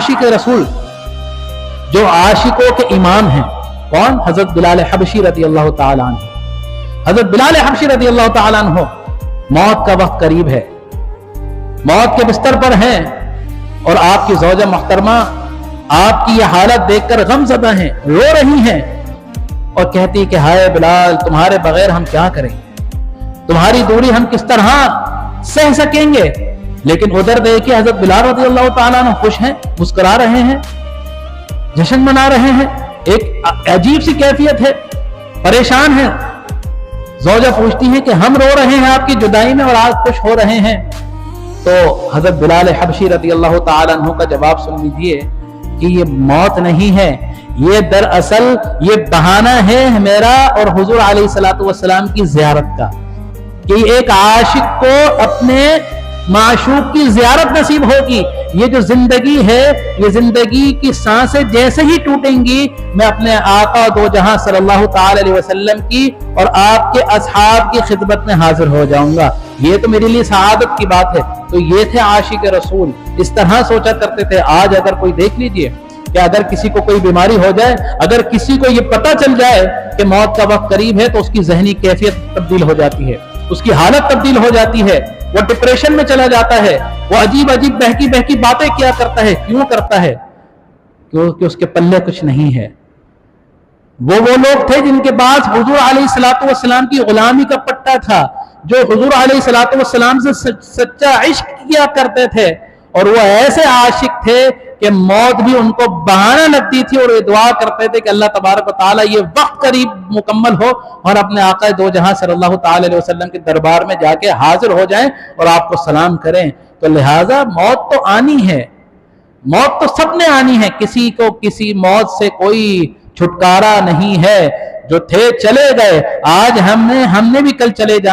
आशिक रसूल, जो आशिकों के इमाम हैं, कौन? हजरत बिलाल हबशी रज़ी अल्लाह ताला अन्हु। हजरत बिलाल हबशी रज़ी अल्लाह ताला अन्हु, मौत का वक्त करीब है, मौत के बिस्तर पर हैं, और आपकी ज़ौजा मुहतरमा आपकी यह हालत देखकर गमज़दा हैं, रो रही हैं और कहती कि हाय बिलाल, तुम्हारे बगैर हम क्या करें, तुम्हारी दूरी हम किस तरह सह सकेंगे। लेकिन उधर देखिए हजरत बिलाल रज़ी अल्लाह ताला अन्हु खुश हैं, मुस्कुरा रहे हैं, जश्न मना रहे हैं। एक अजीब सी कैफियत है, परेशान है। ज़ौजा पूछती है कि हम रो रहे हैं आपकी जुदाई में और आप खुश हो रहे हैं। तो हजरत बिलाल हबशी रज़ी अल्लाह ताला अन्हु का जवाब सुन लीजिए कि ये मौत नहीं है, ये दरअसल ये बहाना है मेरा और हुजूर अलैहिस्सलातु वस्सलाम की ज़ियारत का, कि एक आशिक को अपने माशूक की ज़ियारत नसीब होगी। ये जो जिंदगी है, ये जिंदगी की सांसें जैसे ही टूटेंगी, मैं अपने आका दो जहां सल्लल्लाहु ताला अलैहि वसल्लम की और आपके असहाब की खिदमत में हाजिर हो जाऊंगा। ये तो मेरे लिए सआदत की बात है। तो ये थे आशिक रसूल, इस तरह सोचा करते थे। आज अगर कोई देख लीजिए कि अगर किसी को कोई बीमारी हो जाए, अगर किसी को ये पता चल जाए कि मौत का वक्त करीब है, तो उसकी जहनी कैफियत तब्दील हो जाती है, उसकी हालत तब्दील हो जाती है, वो डिप्रेशन में चला जाता है, वो अजीब अजीब बहकी बहकी बातें किया करता है। क्यों करता है? क्योंकि उसके पल्ले कुछ नहीं है। वो लोग थे जिनके पास हुजूर अलैहिस्सलातु वस्सलाम की गुलामी का पट्टा था, जो हुजूर अलैहिस्सलातु वस्सलाम से सच्चा इश्क किया करते थे, और वो ऐसे आशिक थे कि मौत भी उनको बहाना लगती थी और ये दुआ करते थे कि अल्लाह तबारक व तआला ये वक्त करीब मुकम्मल हो और अपने आका दो जहां सल्लल्लाहु ताला अलैहि वसल्लम के दरबार में जाके हाजिर हो जाएं और आपको सलाम करें। तो लिहाजा मौत तो आनी है, मौत तो सबने आनी है, किसी को किसी मौत से कोई छुटकारा नहीं है। जो थे चले गए, आज हमने भी कल चले जाना।